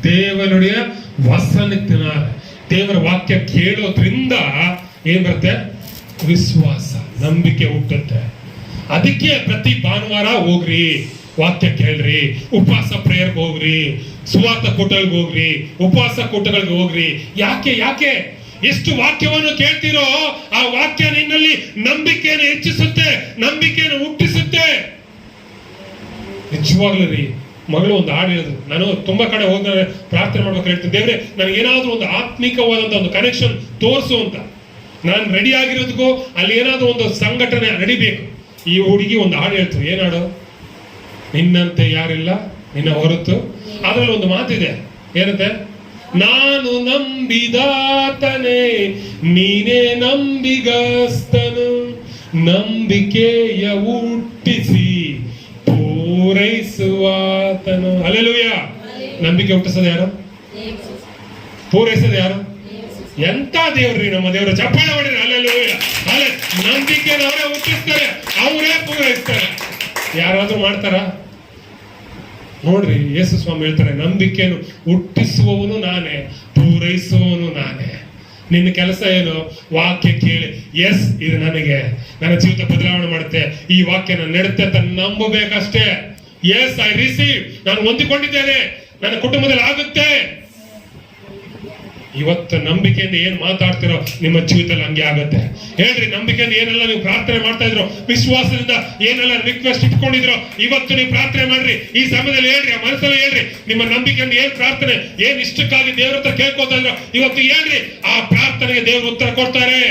தேவனுடைய வசனத்தினால் ದೇವರ ವಾಕ್ಯ ಕೇಳೋದ್ರಿಂದ ಏನ್ ಬರುತ್ತೆ? ವಿಶ್ವಾಸ, ನಂಬಿಕೆ ಹುಟ್ಟುತ್ತೆ. ಅದಕ್ಕೆ ಪ್ರತಿ ಭಾನುವಾರ ಹೋಗ್ರಿ, ವಾಕ್ಯ ಕೇಳ್ರಿ, ಉಪವಾಸ ಪ್ರೇಯರ್ಗೆ ಹೋಗ್ರಿ, ಸುವಾರ್ಥ ಕೂಟಗಳಿಗೆ ಹೋಗ್ರಿ, ಉಪವಾಸ ಕೂಟಗಳಿಗೆ ಹೋಗ್ರಿ. ಯಾಕೆ ಎಷ್ಟು ವಾಕ್ಯವನ್ನು ಕೇಳ್ತಿರೋ ಆ ವಾಕ್ಯ ನಿನ್ನಲ್ಲಿ ನಂಬಿಕೆಯನ್ನು ಹೆಚ್ಚಿಸುತ್ತೆ, ನಂಬಿಕೆಯನ್ನು ಹುಟ್ಟಿಸುತ್ತೆ. ನಿಜವಾಗ್ಲೂ ರೀ, ಮಗಳು ಒಂದು ಹಾಡು ಹೇಳಿದ್ರು. ನಾನು ತುಂಬಾ ಕಡೆ ಹೋದ್ರೆ ಪ್ರಾರ್ಥನೆ ಮಾಡ್ಬೇಕು ಹೇಳ್ತೀನಿ, ದೇವ್ರೆ ನನಗೆ ಏನಾದ್ರೂ ಒಂದು ಆತ್ಮಿಕವಾದಂತ ಒಂದು ಕನೆಕ್ಷನ್ ತೋರಿಸು ಅಂತ. ನಾನು ರೆಡಿ ಆಗಿರೋದಕ್ಕೂ ಅಲ್ಲಿ ಏನಾದ್ರೂ ಒಂದು ಸಂಘಟನೆ ನಡಿಬೇಕು. ಈ ಹುಡುಗಿ ಒಂದು ಹಾಡು ಹೇಳ್ತು. ಏನ್ ಹಾಡು? ನಿನ್ನಂತೆ ಯಾರಿಲ್ಲ ನಿನ್ನ ಹೊರತು. ಅದ್ರಲ್ಲಿ ಒಂದು ಮಾತಿದೆ, ಏನಂತೆ? ನಾನು ನಂಬಿದಾತನೇ ನೀನೇ ನಂಬಿಗಸ್ತನು, ನಂಬಿಕೆಯ ಹುಟ್ಟಿಸಿ ಪೂರೈಸುವಾತನು. ಹಲ್ಲೆಲೂಯಾ. ನಂಬಿಕೆ ಹುಟ್ಟಿಸೋದು ಯಾರು? ಪೂರೈಸೋದು ಯಾರು? ಎಂತ ದೇವ್ರಿ ನಮ್ಮ ದೇವರು. ಚಪ್ಪಾಳೆ ಮಾಡಿದ್ರೆ ಹಲ್ಲೆಲೂಯಾ. ನಂಬಿಕೆನ ಅವರೇ ಹುಟ್ಟಿಸ್ತಾರೆ, ಅವರೇ ಪೂರೈಸ್ತಾರೆ. ಯಾರಾದ್ರೂ ಮಾಡ್ತಾರ? ನೋಡ್ರಿ, ಯೇಸು ಸ್ವಾಮಿ ಹೇಳ್ತಾರೆ, ನಂಬಿಕೆಯನ್ನು ಹುಟ್ಟಿಸುವವನು ನಾನೇ, ಪೂರೈಸುವವನು ನಾನೇ. ನಿನ್ನ ಕೆಲಸ ಏನು? ವಾಕ್ಯ ಕೇಳಿ, ಎಸ್ ಇದು ನನಗೆ ನನ್ನ ಜೀವಿತ ಬದಲಾವಣೆ ಮಾಡುತ್ತೆ, ಈ ವಾಕ್ಯ ನಾನು ನೆಡುತ್ತೆ ಅಂತ ನಂಬಬೇಕಷ್ಟೇ. ಎಸ್ ಐ ರಿಸೀವ್, ನಾನು ಹೊಂದಿಕೊಂಡಿದ್ದೇನೆ, ನನ್ನ ಕುಟುಂಬದಲ್ಲಿ ಆಗುತ್ತೆ. ಇವತ್ತು ನಂಬಿಕೆಯಿಂದ ಏನ್ ಮಾತಾಡ್ತಿರೋ ನಿಮ್ಮ ಜೀವಿತದಲ್ಲಿ ಹಂಗೆ ಆಗುತ್ತೆ. ಹೇಳ್ರಿ, ನಂಬಿಕೆಯಿಂದ ಏನೆಲ್ಲ ನೀವು ಪ್ರಾರ್ಥನೆ ಮಾಡ್ತಾ ಇದ್ರು, ವಿಶ್ವಾಸದಿಂದ ಏನೆಲ್ಲ ರಿಕ್ವೆಸ್ಟ್ ಇಟ್ಕೊಂಡಿದ್ರು, ಇವತ್ತು ನೀವು ಪ್ರಾರ್ಥನೆ ಮಾಡ್ರಿ. ಈ ಸಮಯದಲ್ಲಿ ಹೇಳ್ರಿ, ಆ ಮನಸ್ಸಲ್ಲಿ ಹೇಳ್ರಿ, ನಿಮ್ಮ ನಂಬಿಕೆಯಿಂದ ಏನ್ ಪ್ರಾರ್ಥನೆ, ಏನ್ ಇಷ್ಟಕ್ಕಾಗಿ ದೇವ್ರ ಹತ್ರ ಕೇಳ್ಕೊತಾ ಇದ್ರು, ಇವತ್ತು ಹೇಳ್ರಿ, ಆ ಪ್ರಾರ್ಥನೆಗೆ ದೇವರು ಉತ್ತರ ಕೊಡ್ತಾರೆ.